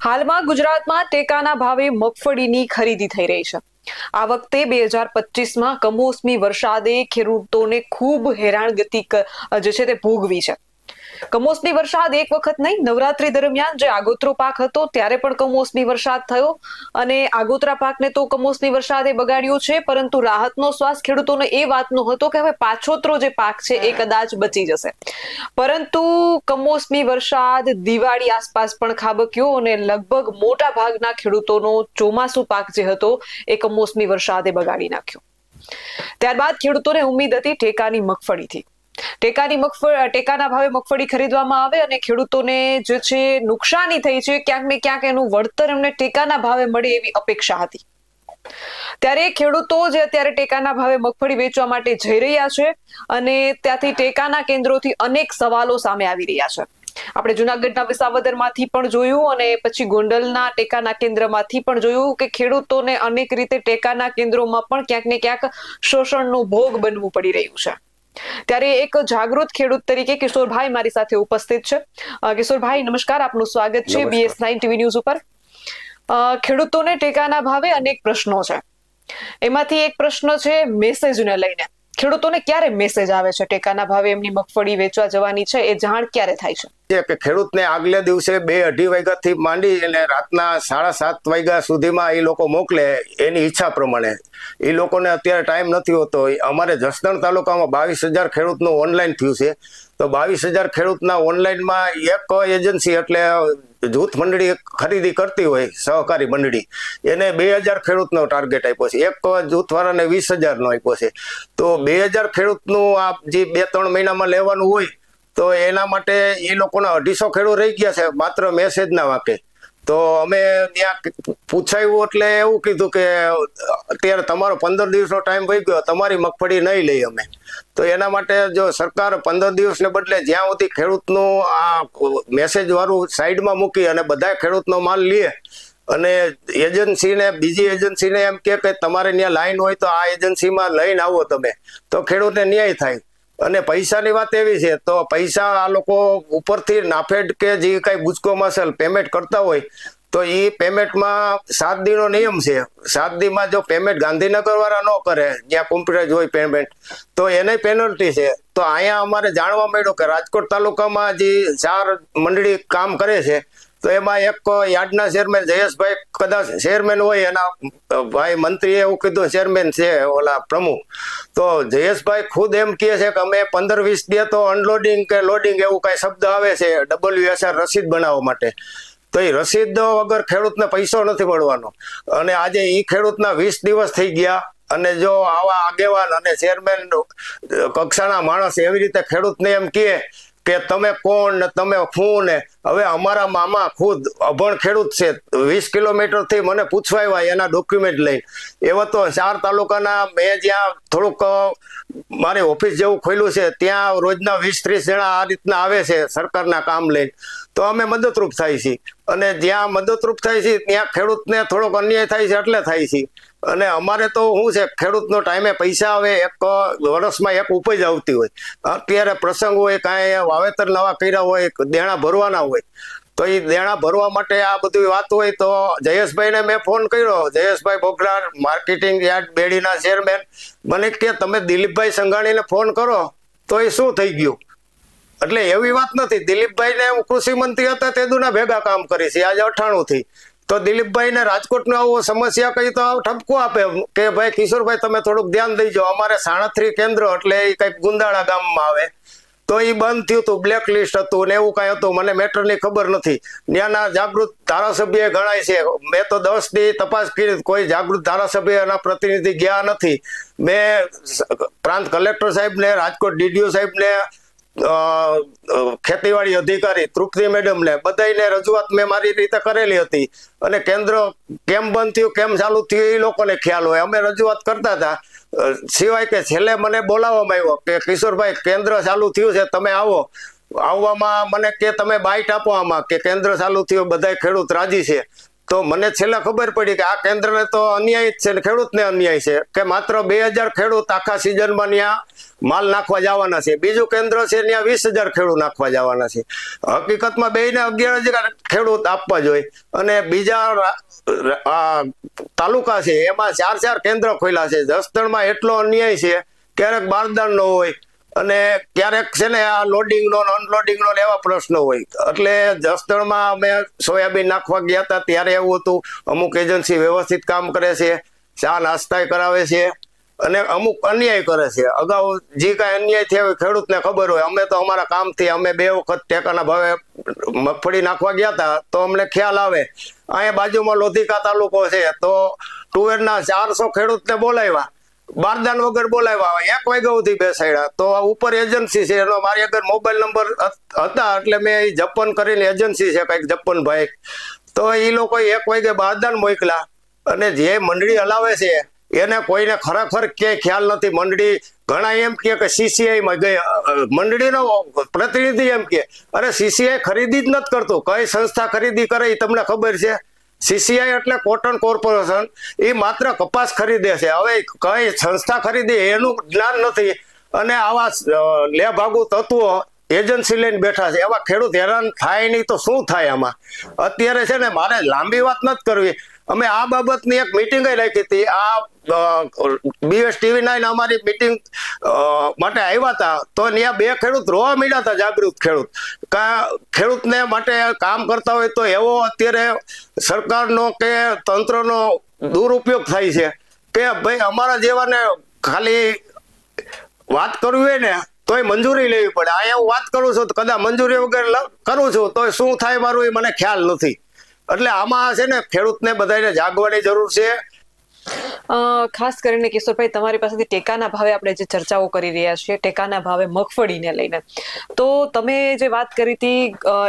હાલમાં ગુજરાતમાં ટેકાના ભાવે મગફળીની ખરીદી થઈ રહી છે। આ વખતે 2025માં કમોસમી વરસાદે ખેડૂતોને ખૂબ હેરાનગતિ જે છે તે ભોગવી છે। કમોસમી વરસાદ એક વખત નહીં, નવરાત્રી દરમિયાન જે આગોતરો પાક હતો ત્યારે પણ કમોસમી વરસાદ થયો અને આગોતરા પાકને તો કમોસમી વરસાદે બગાડ્યો છે, પરંતુ રાહતનો શ્વાસ ખેડૂતોને એ વાતનો હતો કે હવે પાછોતરો જે પાક છે એ કદાચ બચી જશે, પરંતુ કમોસમી વરસાદ દિવાળી આસપાસ પણ ખાબક્યો અને લગભગ મોટા ભાગના ખેડૂતોનો ચોમાસુ પાક જે હતો એ કમોસમી વરસાદે બગાડી નાખ્યો। ત્યારબાદ ખેડૂતોને ઉમ્મીદ હતી ટેકાની મગફળીથી। ટેકાના ભાવે મગફળી ખરીદવામાં આવે અને ખેડૂતોને જે છે નુકસાની થઈ છે, ક્યાંક ને ક્યાંક એનું વળતર એમને ટેકાના ભાવે મળે એવી અપેક્ષા હતી। ત્યારે ખેડૂતો જે અત્યારે ટેકાના ભાવે મગફળી વેચવા માટે જઈ રહ્યા છે અને ત્યાંથી ટેકાના કેન્દ્રોથી અનેક સવાલો સામે આવી રહ્યા છે। આપણે જુનાગઢના વિસાવદરમાંથી પણ જોયું અને પછી ગોંડલના ટેકાના કેન્દ્રમાંથી પણ જોયું કે ખેડૂતોને અનેક રીતે ટેકાના કેન્દ્રોમાં પણ ક્યાંક ને ક્યાંક શોષણનો ભોગ બનવું પડી રહ્યું છે। ત્યારે એક જાગૃત ખેડૂત તરીકે કિશોરભાઈ મારી સાથે ઉપસ્થિત છે। કિશોરભાઈ નમસ્કાર, આપનું સ્વાગત છે BS9 ટીવી ન્યૂઝ ઉપર। ખેડૂતોને ટેકાના ભાવે અનેક પ્રશ્નો છે, એમાંથી એક પ્રશ્ન છે મેસેજને લઈને। ખેડૂતોને ક્યારે મેસેજ આવે છે ટેકાના ભાવે એમની મગફળી વેચવા જવાની છે, એ જાણ ક્યારે થાય છે? કે ખેડૂતને આગલે દિવસે 2-2:30 વાગ્યાથી માંડી અને રાતના 7:30 વાગ્યા સુધીમાં એ લોકો મોકલે એની ઈચ્છા પ્રમાણે। એ લોકોને અત્યારે ટાઈમ નથી હોતો। અમારે જસદણ તાલુકામાં 22,000 ખેડૂતનું ઓનલાઈન થયું છે, તો 22,000 ખેડૂતના ઓનલાઈનમાં એક એજન્સી એટલે જૂથ મંડળી ખરીદી કરતી હોય, સહકારી મંડળી, એને 2,000 ખેડૂતનો ટાર્ગેટ આપ્યો છે, એક જૂથવાળાને 20,000નો આપ્યો છે। તો 2,000 ખેડૂતનું આ જે 2-3 મહિનામાં લેવાનું હોય તો એના માટે એ લોકોના 250 ખેડૂત રહી ગયા છે માત્ર મેસેજના વાંકે। તો અમે ત્યાં પૂછાયું એટલે એવું કીધું કે અત્યારે તમારો 15 દિવસનો ટાઈમ વહી ગયો, તમારી મગફળી નહીં લઈ અમે। તો એના માટે જો સરકાર 15 દિવસને બદલે જ્યાં સુધી ખેડૂતનું આ મેસેજ વાળું સાઈડમાં મૂકી અને બધા ખેડૂતનો માલ લે અને એજન્સીને બીજી એજન્સીને એમ કે તમારે ત્યાં લાઈન હોય તો આ એજન્સીમાં લઈને આવો તમે, તો ખેડૂતને ન્યાય થાય। અને પૈસાની વાત એવી છે તો પૈસા આ લોકો ઉપરથી નાફેડ કે જે કઈ ગુજકો માસલ પેમેન્ટ કરતા હોય તો એ પેમેન્ટમાં 7 દીનો નિયમ છે। 7 દીમાં જો પેમેન્ટ ગાંધીનગર વાળા ન કરે, જ્યાં કોમ્પ્યુટરાઇઝ હોય પેમેન્ટ, તો એને પેનલ્ટી છે। તો અહીંયા અમારે જાણવા મળ્યું કે રાજકોટ તાલુકામાં જે 4 મંડળી કામ કરે છે તો એમાં એક યાર્ડના ચેરમેન જયેશભાઈ કદાચ ચેરમેન હોય, એના ભાઈ મંત્રીએ એવું કીધું ચેરમેન છે ઓલા પ્રમુખ, તો જયેશભાઈ ખુદ એમ કહે છે કે અમે 15-20 દે તો અનલોડિંગ કે લોડિંગ એવું કઈ શબ્દ આવે છે WSR રસીદ બનાવવા માટે, તો એ રસીદ વગર ખેડૂતને પૈસો નથી મળવાનો। અને આજે એ ખેડૂતના 20 દિવસ થઈ ગયા અને જો આવા આગેવાન અને ચેરમેન કક્ષાના માણસ એવી રીતે ખેડૂતને એમ કહે કે તમે કોણ ને તમે શું ને, હવે અમારા મામા ખુદ અભણ ખેડૂત છે, 20 કિલોમીટરથી મને પૂછવા આવ્યા એના ડોક્યુમેન્ટ લઈને। એવા તો 4 તાલુકાના મેં જ્યાં થોડુંક મારી ઓફિસ જેવું ખોલ્યું છે ત્યાં રોજના 20-30 જણા આ રીતના આવે છે સરકારના કામ લઈને, તો અમે મદદરૂપ થાય છે। અને જ્યાં મદદરૂપ થાય છે ત્યાં ખેડૂતને થોડોક અન્યાય થાય છે એટલે થાય છે। અને અમારે તો શું છે, ખેડૂતનો ટાઈમે પૈસા આવે, એક વર્ષમાં એક ઉપજ આવતી હોય, અત્યારે પ્રસંગ હોય, કાંઈ વાવેતર નવા કર્યા હોય, દેણા ભરવાના હોય, તો એ દેણા ભરવા માટે આ બધી વાત હોય તો જયેશભાઈને મેં ફોન કર્યો, જયેશભાઈ બોગરાર માર્કેટિંગ યાર્ડ બેડીના ચેરમેન, મને કે તમે દિલીપભાઈ સંઘાણીને ફોન કરો તો એ શું થઈ ગયું। એટલે એવી વાત નથી, દિલીપભાઈને હું કૃષિ મંત્રી હતા તે દુના ભેગા કામ કરી છે આજે 98 થી, તો દિલીપભાઈને રાજકોટનો આવો સમસ્યા કહી તો ઠપકો આપે કે ભાઈ કિશોરભાઈ તમે થોડુંક ધ્યાન દઈજો, અમારે 37 કેન્દ્ર એટલે એ કંઈક ગુંદાળા ગામમાં આવે, તો એ બંધ થયું હતું, બ્લેક લિસ્ટ હતું ને એવું કઈ હતું, મને મેટરની ખબર નથી। ત્યાંના જાગૃત ધારાસભ્ય ગણાય છે, મેં તો 10 દી તપાસ કરી, કોઈ જાગૃત ધારાસભ્યના પ્રતિનિધિ ગયા નથી। મેં પ્રાંત કલેક્ટર સાહેબને, રાજકોટ DDO સાહેબને, ખેતીવાડી અધિકારી તૃપ્તિ મેડમને બધાને રજૂઆત મેં મારી રીતે કરેલી હતી। અને કેન્દ્ર કેમ બંધ થયું કેમ ચાલુ થયું એ લોકોને ખ્યાલ હોય, અમે રજૂઆત કરતા હતા। સિવાય કે છેલ્લે મને બોલાવવામાં આવ્યો કે કિશોરભાઈ કેન્દ્ર ચાલુ થયું છે તમે આવો, આવવામાં મને કે તમે બાઇટ આપો આમાં કે કેન્દ્ર ચાલુ થયું બધા ખેડૂત રાજી છે, તો મને છેલ્લા ખબર પડી કે આ કેન્દ્રને તો અન્યાય જ છે ને ખેડૂતને અન્યાય છે કે માત્ર 2000 ખેડૂત આખા સિઝનમાં ત્યાં માલ નાખવા જવાના છે. બીજું કેન્દ્ર છે ત્યાં 20,000 ખેડૂત નાખવા જવાના છે. હકીકતમાં બેને 11,000 ખેડૂત આપવા જોઈએ અને બીજા તાલુકા છે એમાં 4 કેન્દ્ર ખોલ્યા છે. જસદણમાં એટલો અન્યાય છે, ક્યારેક બારદાન નો હોય અને ક્યારેક છે ને આ લોડિંગ નો અનલોડિંગ નો એવા પ્રશ્નો હોય. એટલે જસદણમાં અમે સોયાબીન નાખવા ગયા હતા ત્યારે એવું હતું, અમુક એજન્સી વ્યવસ્થિત કામ કરે છે, ચા નાસ્તા કરાવે છે અને અમુક અન્યાય કરે છે. અગાઉ જે કાંઈ અન્યાય થયા હોય ખેડૂતને ખબર હોય. અમે તો અમારા કામથી અમે 2 વખત ટેકાના ભાવે મગફળી નાખવા ગયા હતા તો અમને ખ્યાલ આવે. અહીંયા બાજુમાં લોધિકા તાલુકો છે તો તુવેરના 400 ખેડૂતને બોલાવ્યા, બારદાન વગર બોલાવ્યા, 1 વાગ્યા સુધી બેસાડ્યા. તો ઉપર એજન્સી છે એનો મારી આગળ મોબાઈલ નંબર હતા એટલે મેં જપન કરીને એજન્સી છે કંઈક જપનભાઈ, તો એ લોકો 1 વાગે બારદાન મોકલા અને જે મંડળી હલાવે છે એને કોઈને ખરેખર ક્યાંય ખ્યાલ નથી. મંડળી ઘણા એમ કે CCI માં ગઈ, મંડળીનો પ્રતિનિધિ એમ કે અરે CCI ખરીદી જ નથી કરતું. કઈ સંસ્થા ખરીદી કરે એ તમને ખબર છે? CCI એટલે કોટન કોર્પોરેશન, એ માત્ર કપાસ ખરીદે છે. હવે કઈ સંસ્થા ખરીદે એનું જ્ઞાન નથી અને આવા લેભાગુ તત્વો એજન્સી લઈને બેઠા છે. એવા ખેડૂત હેરાન થાય નહીં તો શું થાય આમાં? અત્યારે છે ને મારે લાંબી વાત નથી કરવી, અમે આ બાબતની એક મિટિંગ રાખી હતી. આ BS TV9 અમારી મિટિંગ માટે આવ્યા હતા તો ત્યાં 2 ખેડૂત રોવા માંડ્યા હતા, જાગૃત ખેડૂત. ખેડૂતને માટે કામ કરતા હોય તો એવો અત્યારે સરકારનો કે તંત્રનો દુરુપયોગ થાય છે કે ભાઈ અમારા જેવાને ખાલી વાત કરવી હોય ને તોય મંજૂરી લેવી પડે. અહીંયા હું વાત કરું છું તો કદાચ મંજૂરી વગર કરું છું તો શું થાય મારું એ મને ખ્યાલ નથી. એટલે આમાં છે ને ખેડૂતને બધાને જાગવાની જરૂર છે. ખાસ કરીને કિશોરભાઈ, તમારી પાસેથી ટેકાના ભાવે આપણે જે ચર્ચાઓ કરી રહ્યા છીએ, ટેકાના ભાવે મગફળીને લઈને, તો તમે જે વાત કરી હતી,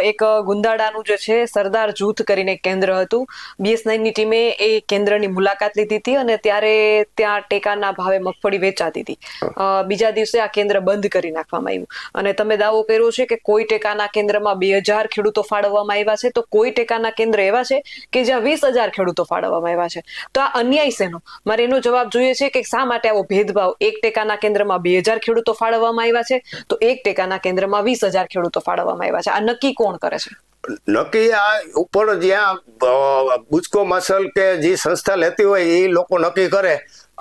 એક ગુંદાડાનું જે છે સરદાર જૂથ કરીને કેન્દ્ર હતું, BS9ની ટીમે એ કેન્દ્રની મુલાકાત લીધી હતી અને ત્યારે ત્યાં ટેકાના ભાવે મગફળી વેચાતી હતી. બીજા દિવસે આ કેન્દ્ર બંધ કરી નાખવામાં આવ્યું અને તમે દાવો કર્યો છે કે કોઈ ટેકાના કેન્દ્રમાં 2000 ખેડૂતો ફાળવવામાં આવ્યા છે, તો કોઈ ટેકાના કેન્દ્ર એવા છે કે જ્યાં 20,000 ખેડૂતો ફાળવવામાં આવ્યા છે. તો આ અન્યાય છે. મારે એનો જવાબ જોઈએ છે કે શા માટે આવો ભેદભાવ? 1 ટેકાના કેન્દ્રમાં 2000 ખેડૂતો ફાળવવામાં આવ્યા છે તો 1 ટેકાના કેન્દ્રમાં 20,000 ખેડૂતો ફાળવવામાં આવ્યા છે. આ નક્કી કોણ કરે છે? નક્કી આ ઉપર જ્યાં ગુજકો મસલ કે જે સંસ્થા લેતી હોય એ લોકો નક્કી કરે.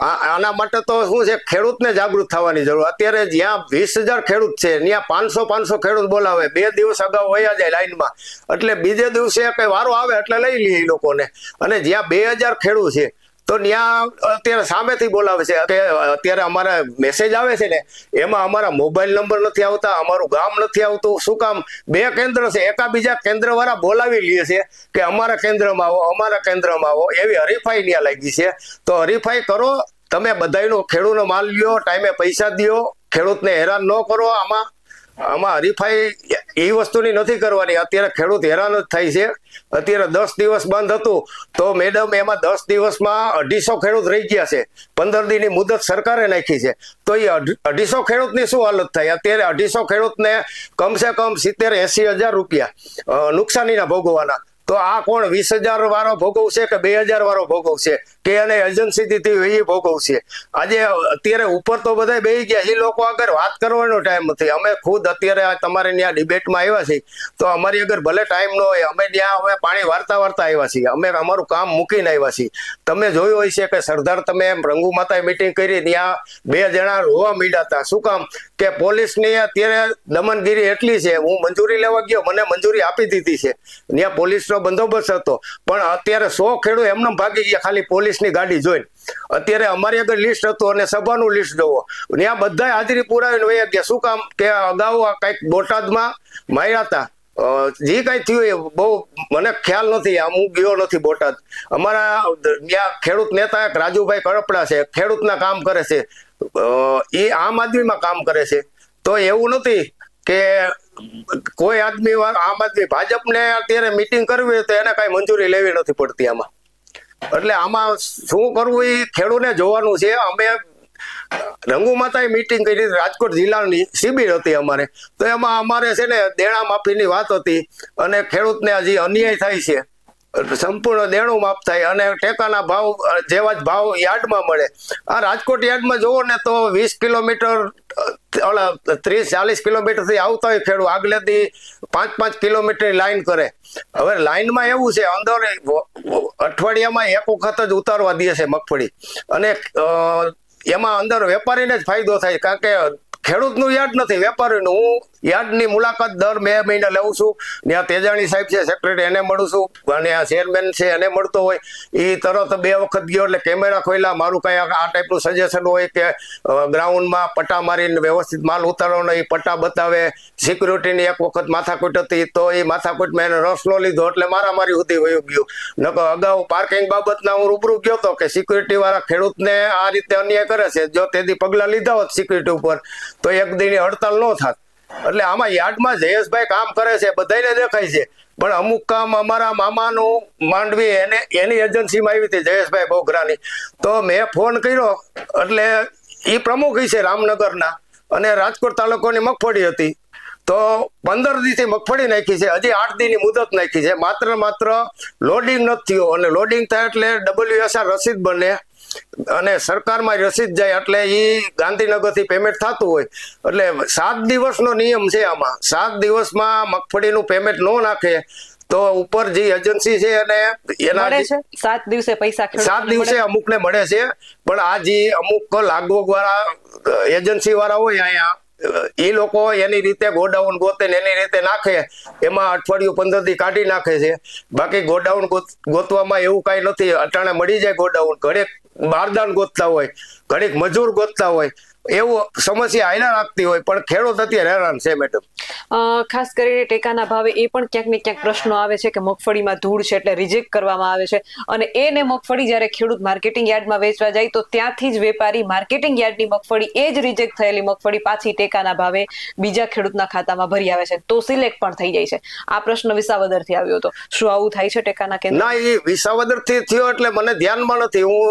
આના માટે તો શું છે, ખેડૂતને જાગૃત થવાની જરૂર. અત્યારે જ્યાં 20,000 ખેડૂત છે ત્યાં 500 ખેડૂત બોલાવે, 2 દિવસ અગાઉ વયા જાય લાઈનમાં, એટલે બીજે દિવસે કઈ વારો આવે એટલે લઈ લે એ લોકોને. અને જ્યાં 2000 ખેડૂત છે તો ત્યાં અત્યારે સામેથી બોલાવે છે કે અત્યારે અમારા મેસેજ આવે છે ને એમાં અમારા મોબાઈલ નંબર નથી આવતા, અમારું ગામ નથી આવતું. શું કામ? 2 કેન્દ્ર છે, એકાબીજા કેન્દ્ર વાળા બોલાવી લે છે કે અમારા કેન્દ્રમાં આવો, અમારા કેન્દ્રમાં આવો. એવી હરીફાઈ ત્યાં લાગી છે. તો હરીફાઈ કરો તમે, બધાનો ખેડૂતનો માલ લ્યો, ટાઈમે પૈસા દો, ખેડૂતને હેરાન ન કરો. આમાં હરીફાઈ એ વસ્તુની નથી કરવાની. અત્યારે ખેડૂત હેરાન જ થાય છે. અત્યારે 10 દિવસ બંધ હતું તો મેડમ એમાં 10 દિવસમાં 250 ખેડૂત રહી ગયા છે. 15 દિનની મુદત સરકારે નાખી છે તો એ 250 ખેડૂતની શું હાલત થાય? અત્યારે 250 ખેડૂતને કમસે કમ 70-80 હજાર રૂપિયા નુકસાનીના ભોગવવાના. તો આ કોણ 20,000 વાળો ભોગવશે કે 2,000 વાળો ભોગવશે કે એને એજન્સી દીધી એ ભોગવશે? આજે અત્યારે ઉપર તો બધા બેસી ગયા, એ લોકો આગળ વાત કરવાનો ટાઈમ નથી. અમે ખુદ અત્યારે તમારે ત્યાં ડિબેટમાં આવ્યા છીએ તો અમારી આગળ ભલે ટાઈમ ન હોય, અમે ત્યાં અમે પાણી વાર્તા આવ્યા છીએ, અમે અમારું કામ મૂકીને આવ્યા છીએ. તમે જોયું હોય છે કે સરદાર તમે રંગુ માતાએ મિટિંગ કરી, ત્યાં 2 જણા રોવા માંડ્યા હતા. શું કામ? કે પોલીસની અત્યારે દમનગીરી એટલી છે. હું મંજૂરી લેવા ગયો, મને મંજૂરી આપી દીધી છે, ત્યાં પોલીસનો બંદોબસ્ત હતો, પણ અત્યારે 100 ખેડૂત એમને ભાગી ગયા ખાલી પોલીસની ગાડી જોઈને. અત્યારે અમારી આગળ લિસ્ટ હતું અને સભાનું લિસ્ટ જોવો, ત્યાં બધા હાજરી પુરાવીને વયા ગયા. શું કામ? કે અગાઉ કઈક બોટાદમાં માર્યા હતા. જે કઈ થયું એ બહુ મને ખ્યાલ નથી, હું ગયો નથી બોટાદ. અમારા ત્યાં ખેડૂત નેતા એક રાજુભાઈ કડપડા છે, ખેડૂતના કામ કરે છે, એ આમ આદમીમાં કામ કરે છે. તો એવું નથી કે કોઈ આદમી આમ આદમી ભાજપને અત્યારે મિટિંગ કરવી તો એને કઈ મંજૂરી લેવી નથી પડતી આમાં. એટલે આમાં શું કરવું એ ખેડૂતને જોવાનું છે. અમે રંગુ માતાએ મિટિંગ કરી, રાજકોટ જિલ્લાની શિબિર હતી અમારે, તો એમાં અમારે છે ને દેણા માફીની વાત હતી અને ખેડૂતને હજી અન્યાય થાય છે સંપૂર્ણ દેણું માફ થાય અને ટેકાના ભાવ જેવા જ ભાવ યાર્ડમાં મળે. આ રાજકોટ યાર્ડમાં જોવો ને તો 20 કિલોમીટર 30-40 કિલોમીટરથી આવતા હોય ખેડૂત આગલેથી 5-5 કિલોમીટરની લાઈન કરે. હવે લાઈનમાં એવું છે અંદર અઠવાડિયામાં એક વખત જ ઉતારવા દે છે મગફળી અને એમાં અંદર વેપારીને જ ફાયદો થાય કારણ કે ખેડૂતનું યાર્ડ નથી વેપારીનું. હું યાર્ડની મુલાકાત દર 2 મહિને લઉં છું. ત્યાં તેજાણી સાહેબ છે સેક્રેટરી એને મળું છું અને આ ચેરમેન છે એને મળતો હોય. એ તરત 2 વખત ગયો એટલે કેમેરા ખોલ્યા મારું કઈ આ ટાઈપનું સજેશન હોય કે ગ્રાઉન્ડમાં પટ્ટા મારીને વ્યવસ્થિત માલ ઉતારવાનો એ પટ્ટા બતાવે. સિક્યુરિટીની એક વખત માથાકૂટ હતી તો એ માથાકૂટમાં એને રસ ન લીધો એટલે મારામારી સુધી વયું ગયું. નકર અગાઉ પાર્કિંગ બાબતના હું રૂબરૂ ગયો હતો કે સિક્યુરિટી વાળા ખેડૂતને આ રીતે અન્યાય કરે છે. જો તેથી પગલા લીધા હોત સિક્યુરિટી ઉપર તો એક દિનની હડતાલ ન થાત. એટલે આમાં યાર્ડમાં જયેશભાઈ કામ કરે છે બધાને દેખાય છે પણ અમુક કામ અમારા મામાનું માંડવી એની એજન્સીમાં આવી હતી જયેશભાઈ બોગરાની. તો મેં ફોન કર્યો એટલે એ પ્રમુખ છે રામનગરના અને રાજકોટ તાલુકાની મગફળી હતી તો 15 દિવસથી મગફળી નાખી છે. હજી 8 દીની મુદત નાખી છે. માત્ર લોડિંગ નથી થયો અને લોડિંગ થાય એટલે WSR રસીદ બને અને સરકારમાં રસીદ જાય એટલે એ ગાંધીનગરથી પેમેન્ટ થતું હોય. એટલે 7 દિવસનો નિયમ છે આમાં. 7 દિવસમાં મગફળીનું પેમેન્ટ ન નાખે તો ઉપર જે એજન્સી છે અને એના 7 દિવસે પૈસા 7 દિવસે અમુકને મળે છે પણ આ જે અમુક લાગવગ વાળા એજન્સી વાળા હોય અહીંયા એ લોકો એની રીતે ગોડાઉન ગોતે ને એની રીતે નાખે એમાં અઠવાડિયું 15 દી કાઢી નાખે છે. બાકી ગોડાઉન ગોતવામાં એવું કઈ નથી. અટાણે મળી જાય ગોડાઉન. ઘડીક બારદાન ગોતતા હોય ઘડીક મજૂર ગોતતા હોય એવું સમસ્યા હાલ્યા રાખતી હોય પણ ખેડૂત અત્યારે હેરાન છે મેડમ. ખાસ કરીને ટેકાના ભાવે એ પણ ક્યાંક ને ક્યાંક પ્રશ્નો આવે છે કે મગફળીમાં ધૂળ છે એટલે રિજેક્ટ કરવામાં આવે છે અને એને મગફળી જ્યારે ખેડૂત માર્કેટિંગ યાર્ડમાં વેચવા જાય તો ત્યાંથી જ વેપારી માર્કેટિંગ યાર્ડની મગફળી એ જ રિજેક્ટ થયેલી મગફળી પાછી ટેકાના ભાવે બીજા ખેડૂતના ખાતામાં ભરી આવે છે તો સિલેક્ટ પણ થઈ જાય છે. આ પ્રશ્ન વિસાવદરથી આવ્યો હતો. શું આવું થાય છે ટેકાના કેન્દ્ર? ના એ વિસાવદરથી થયો એટલે મને ધ્યાનમાં નથી. હું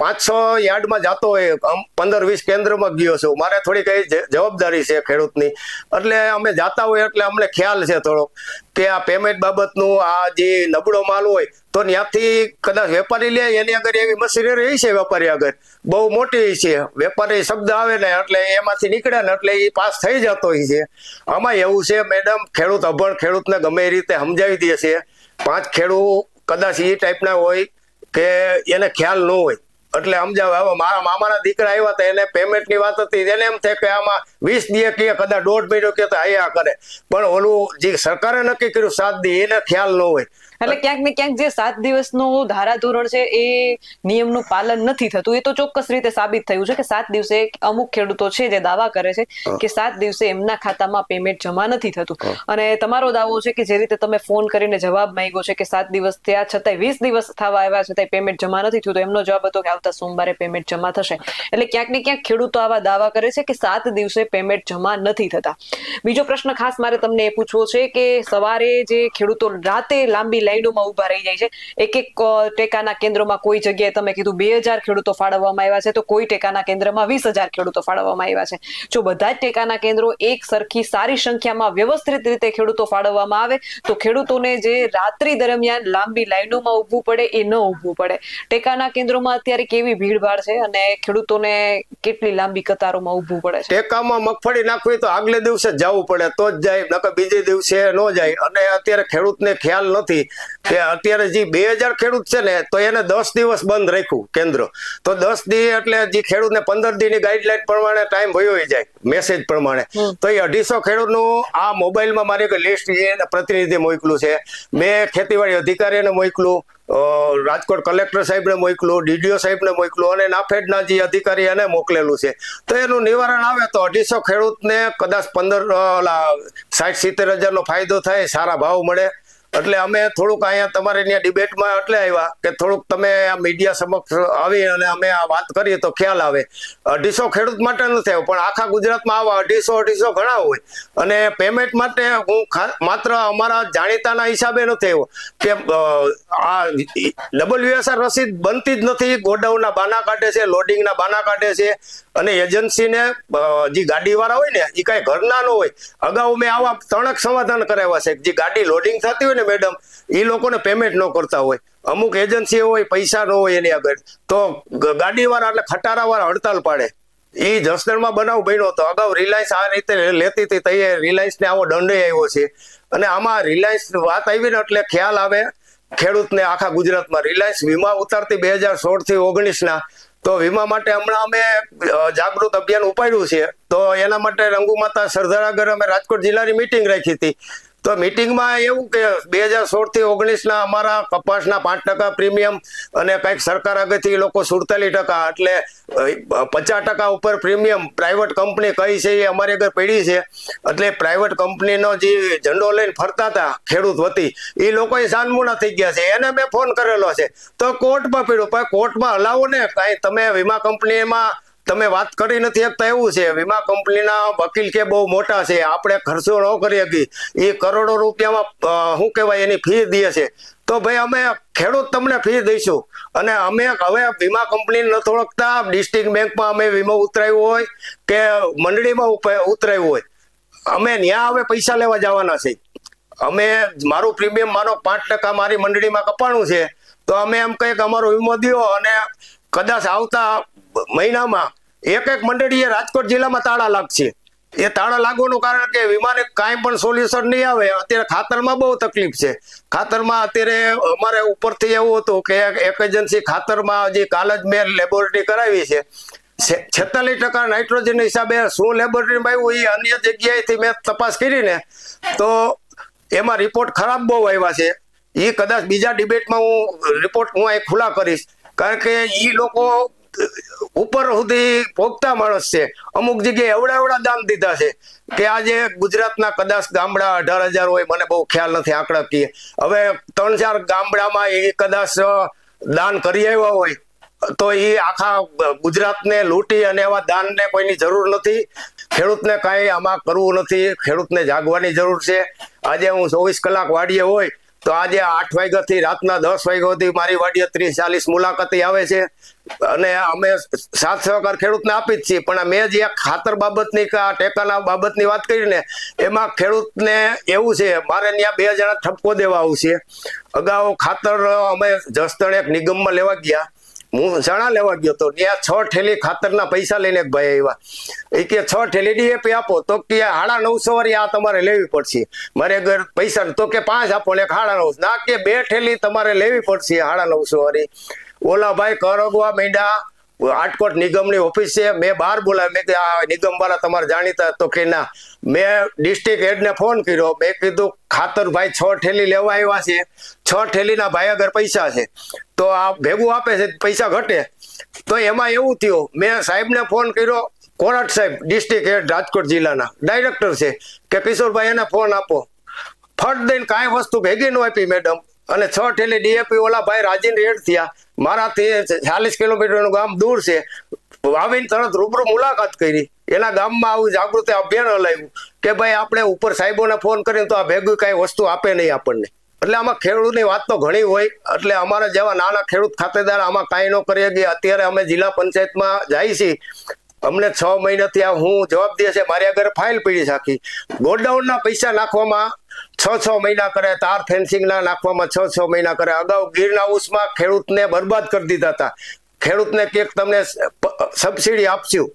5-6 યાર્ડમાં જતો હોય 15-20 કેન્દ્રમાં ગયો છું. મારે થોડી કઈ જવાબદારી છે ખેડૂતની એટલે અમે જાતા હોય એટલે અમને ખ્યાલ છે થોડો કે આ પેમેન્ટ બાબતનું આ જે નબળો માલ હોય તો ત્યાંથી કદાચ વેપારી લે એની આગળ એવી મશીનરી છે વેપારી આગળ બહુ મોટી છે. વેપારી શબ્દ આવે ને એટલે એમાંથી નીકળે ને એટલે એ પાસ થઈ જતો હોય છે. આમાં એવું છે મેડમ ખેડૂત અભણ ખેડૂતને ગમે એ રીતે સમજાવી દે છે. 5 ખેડૂત કદાચ એ ટાઈપના હોય કે એને ખ્યાલ ન હોય એટલે સમજાવે. હવે મારા મામાના દીકરા આવ્યા હતા એને પેમેન્ટની વાત હતી એને એમ થાય કે આમાં 20 દી કે કદાચ 1.5 મહિનો કે આયા કરે પણ ઓલું જે સરકારે નક્કી કર્યું 7 દી એને ખ્યાલ ન હોય. એટલે ક્યાંક ને ક્યાંક જે 7 દિવસનું ધારાધોરણ છે એ નિયમનું પાલન નથી થતું. એ તો ચોક્કસ રીતે સાબિત થયું છે કે 7 દિવસે અમુક ખેડૂતો છે જે દાવા કરે છે કે 7 દિવસે એમના ખાતામાં પેમેન્ટ જમા નથી થતું અને તમારો દાવો છે કે જે રીતે તમે ફોન કરીને જવાબ માંગ્યો છે કે 7 દિવસ થયા છતાંય 20 દિવસ થવા આવ્યા છતાંય પેમેન્ટ જમા નથી થયું તો એમનો જવાબ હતો કે આવતા સોમવારે પેમેન્ટ જમા થશે. એટલે ક્યાંક ને ક્યાંક ખેડૂતો આવા દાવા કરે છે કે 7 દિવસે પેમેન્ટ જમા નથી થતા. બીજો પ્રશ્ન ખાસ મારે તમને એ પૂછવો છે કે સવારે જે ખેડૂતો રાતે લાંબી લાઈનોમાં ઉભા રહી જાય છે. એક ટેકાના કેન્દ્રમાં કોઈ જગ્યાએ તમે કીધું 2000 ખેડૂતો ફાળવવામાં આવ્યા છે તો કોઈ ટેકાના કેન્દ્રમાં 20000 ખેડૂતો ફાળવવામાં આવ્યા છે. જો બધા જ ટેકાના કેન્દ્રો એક સરખી સારી સંખ્યામાં વ્યવસ્થિત રીતે ખેડૂતો ફાળવવામાં આવે તો ખેડૂતોને જે રાત્રિ દરમિયાન લાંબી લાઈનોમાં ઊભું પડે એ ન ઊભું પડે. ટેકાના કેન્દ્રોમાં અત્યારે કેવી ભીડભાડ છે અને ખેડૂતોને કેટલી લાંબી કતારોમાં ઊભું પડે છે? ટેકામાં મગફળી નાખવી તો આગલે દિવસે જવું પડે તો જ જાય નકર બીજે દિવસે ન જાય. અને અત્યારે ખેડૂતને ખ્યાલ નથી કે અત્યારે જે 2000 ખેડૂત છે ને તો એને 10 દિવસ બંધ રાખ્યું કેન્દ્ર તો 10 દી એટલે જે ખેડૂતને 15 દીની ગાઈડલાઈન પ્રમાણે ટાઈમ ભયો જાય મેસેજ પ્રમાણે તો એ 250 ખેડૂતનું આ મોબાઈલમાં મારી એક લિસ્ટ છે પ્રતિનિધિ મોકલું છે. મેં ખેતીવાડી અધિકારીને મોકલું રાજકોટ કલેક્ટર સાહેબને મોકલું ડીડીઓ સાહેબને મોકલું અને નાફેડના જે અધિકારી એને મોકલેલું છે તો એનું નિવારણ આવે તો 250 ખેડૂતને કદાચ 60-70 હજારનો ફાયદો થાય સારા ભાવ મળે. એટલે અમે થોડુંક અહીંયા તમારે ત્યાં ડિબેટમાં એટલે આવ્યા કે થોડુંક તમે આ મીડિયા સમક્ષ આવી અને અમે આ વાત કરીએ તો ખ્યાલ આવે. 250 ખેડૂત માટે નથી આવ્યો પણ આખા ગુજરાતમાં આવા 250 ઘણા હોય અને પેમેન્ટ માટે હું માત્ર અમારા જાણીતાના હિસાબે નથી આવ્યો કે આ WSR રસીદ બનતી જ નથી. ગોડાઉનના બાના કાઢે છે લોડિંગના બાના કાઢે છે અને એજન્સીને જે ગાડીવાળા હોય ને એ કાંઈ ઘરના ન હોય. અગાઉ મેં આવા 3 સમાધાન કરાવ્યા છે. જે ગાડી લોડિંગ થતી હોય ને મેડમ, એ લોકોને પેમેન્ટ ન કરતા હોય. અમુક એજન્સી હોય પૈસા ન હોય એની આગળ, તો ગાડીવાળા એટલે ખટારાવાળા હડતાલ પાડે. એ જસદણમાં બનાવ બન્યો હતો. અગાઉ રિલાયન્સ આ રીતે લેતી હતી તો એ રિલાયન્સને આવો દંડ આવ્યો છે. અને આમાં રિલાયન્સ વાત આવી ને એટલે ખ્યાલ આવે ખેડૂતને આખા ગુજરાતમાં. રિલાયન્સ વીમા ઉતારતી 2016 થી 19 તો વીમા માટે હમણાં અમે જાગૃત અભિયાન ઉપાડ્યું છે. તો એના માટે રંગુમાતા સરદાર અમે રાજકોટ જિલ્લાની મીટિંગ રાખી હતી. તો મીટિંગમાં એવું કે 2016 થી 19 અમારા કપાસના 5% પ્રીમિયમ અને કંઈક સરકાર આગળથી લોકો 47%, એટલે 50% ઉપર પ્રીમિયમ પ્રાઇવેટ કંપની કઈ છે એ અમારી આગળ પડી છે. એટલે પ્રાઇવેટ કંપનીનો જે ઝંડો લઈને ફરતા હતા ખેડૂત વતી, એ લોકો સાનમુના થઈ ગયા છે. એને મેં ફોન કરેલો છે તો કોર્ટમાં પડ્યો. પણ કોર્ટમાં હલાવો ને કાંઈ, તમે વીમા કંપનીમાં તમે વાત કરી નથી શકતા. એવું છે વીમા કંપનીના વકીલ કે બહુ મોટા છે, આપણે ખર્ચો ન કરી શકી. એ કરોડો રૂપિયામાં શું કહેવાય એની ફી દે છે. તો ભાઈ અમે ખેડૂત તમને ફી દઈશું. અને અમે હવે વીમા કંપની નથી ઓળખતા. ડિસ્ટ્રિક્ટ બેંકમાં અમે વીમો ઉતરાવ્યો હોય કે મંડળીમાં ઉતરાવ્યું હોય, અમે ત્યાં હવે પૈસા લેવા જવાના છે. અમે મારું પ્રીમિયમ મારો 5% મારી મંડળીમાં કપાણું છે, તો અમે એમ કહીએ કે અમારો વીમો દો. અને કદાચ આવતા મહિનામાં એક મંડળીએ રાજકોટ જિલ્લામાં તાળા લાગશે. એ તાળા લાગવાનું કારણ કે વીમાને કાંઈ પણ સોલ્યુશન નહીં આવે. અત્યારે ખાતરમાં બહુ તકલીફ છે. ખાતરમાં અત્યારે અમારે ઉપરથી એવું હતું કે એક એજન્સી ખાતરમાં હજી કાલ જ મેં લેબોરેટરી કરાવી છે, 46% નાઇટ્રોજન હિસાબે શું લેબોરેટરીમાં આવ્યું એ અન્ય જગ્યાએથી મેં તપાસ કરીને તો એમાં રિપોર્ટ ખરાબ બહુ આવ્યા છે. એ કદાચ બીજા ડિબેટમાં હું રિપોર્ટ અહીં ખુલ્લા કરીશ. કારણ કે એ લોકો ઉપર સુધી પોગતા માણસ છે. અમુક જગ્યાએ એવડા દાન દીધા છે કે આજે ગુજરાતના કદાચ ગામડા 18,000 હોય, મને બહુ ખ્યાલ નથી આંકડાકીય. હવે 3-4 ગામડામાં એ કદાચ દાન કરી આવ્યા હોય તો એ આખા ગુજરાતને લૂંટી, અને એવા દાનને કોઈની જરૂર નથી. ખેડૂતને કાંઈ આમાં કરવું નથી. ખેડૂતને જાગવાની જરૂર છે. આજે હું 24 કલાક વાડીએ હોય તો આજે 8 વાગ્યાથી રાતના 10 વાગ્યા સુધી મારી વાડીએ 30-40 મુલાકાતી આવે છે. અને અમે સાથ સહકાર ખેડૂતને આપી જ છીએ. પણ મેં જે ખાતર બાબતની કે ટેકાના બાબતની વાત કરી ને, એમાં ખેડૂતને એવું છે મારે ત્યાં 2 જણા ઠપકો દેવા આવશે. અગાઉ ખાતર અમે જસદણ એક નિગમમાં લેવા ગયા, હું ચણા લેવા ગયો તો ત્યાં 6 ઠેલી ખાતરના પૈસા લઈને એક ભાઈ આવ્યા. એ કે 6 ઠેલી DAP આપો, તો કે 950 વાળી આ તમારે લેવી પડશે. મારે ઘર પૈસા તો કે 5 આપો ને 950, ના કે 2 ઠેલી તમારે લેવી પડશે 950 વાળી. ઓલા ભાઈ કરગવા માંડ્યા. આટકોટ નિગમની ઓફિસ છે, મેં બહાર બોલાવ્યા. મેં કે આ નિગમ વાળા તમારે જાણીતા? તો કે ના. મેં ડિસ્ટ્રિક્ટ હેડને ફોન કર્યો. મેં કીધું ખાતર ભાઈ 6 ઠેલી લેવા આવ્યા છે, 6 ઠેલીના ભાઈ આગળ પૈસા છે, તો આ ભેગું આપે છે પૈસા ઘટે. તો એમાં એવું થયું, મેં સાહેબને ફોન કર્યો. કોરાટ સાહેબ ડિસ્ટ્રિક્ટ હેડ રાજકોટ જિલ્લાના ડાયરેક્ટર છે, કે કિશોરભાઈ એને ફોન આપો. ફટ દઈને કાંઈ વસ્તુ ભેગી ન આપી મેડમ. અને 6 ઠેલી DAP ઓલા ભાઈ રાજીન રેડ થયા. મારાથી 40 કિલોમીટરનું ગામ દૂર છે. આવીને તરત રૂબરૂ મુલાકાત કરી. એના ગામમાં આવું જાગૃતિ અભિયાન હલાવ્યું કે ભાઈ આપણે ઉપર સાહેબોને ફોન કરીને તો આ ભેગું કાંઈ વસ્તુ આપે નહીં આપણને. એટલે આમાં ખેડૂતની વાત તો ઘણી હોય. એટલે અમારા જેવા નાના ખેડૂત ખાતેદાર આમાં કાંઈ ન કરી શકીએ. અત્યારે અમે જિલ્લા પંચાયતમાં જઈએ છીએ. અમને 6 મહિનાથી આ હું જવાબ દે છે, મારી આગળ ફાઇલ પડી છે આખી. ગોડાઉનના પૈસા નાખવામાં 6 મહિના કરે, તાર ફેન્સિંગના નાખવામાં 6 મહિના કરે. અગાઉ ગીરના હાઉસમાં ખેડૂતને બરબાદ કરી દીધા હતા. ખેડૂતને ક્યાંક તમને સબસિડી આપશું.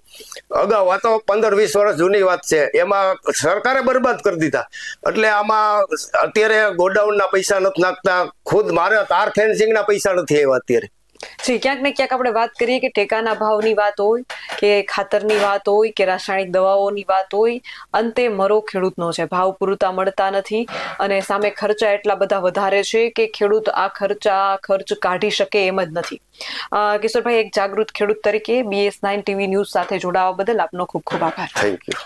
અગાઉ આ તો 15-20 વર્ષ જૂની વાત છે. એમાં સરકારે બરબાદ કરી દીધા. એટલે આમાં અત્યારે ગોડાઉનના પૈસા નથી નાખતા. ખુદ મારે તાર ફેન્સિંગના પૈસા નથી આવ્યા અત્યારે. જી, ક્યાંક ને ક્યાંક આપણે વાત કરીએ કે ટેકાના ભાવની વાત હોય કે ખાતરની વાત હોય કે રાસાયણિક દવાઓની વાત હોય, અંતે મરો ખેડૂતનો છે. ભાવ પૂરતા મળતા નથી અને સામે ખર્ચા એટલા બધા વધારે છે કે ખેડૂત આ ખર્ચ કાઢી શકે એમ જ નથી. કિશોરભાઈ, એક જાગૃત ખેડૂત તરીકે BS9 TV ન્યૂઝ સાથે જોડાવા બદલ આપનો ખૂબ ખૂબ આભાર. Thank you.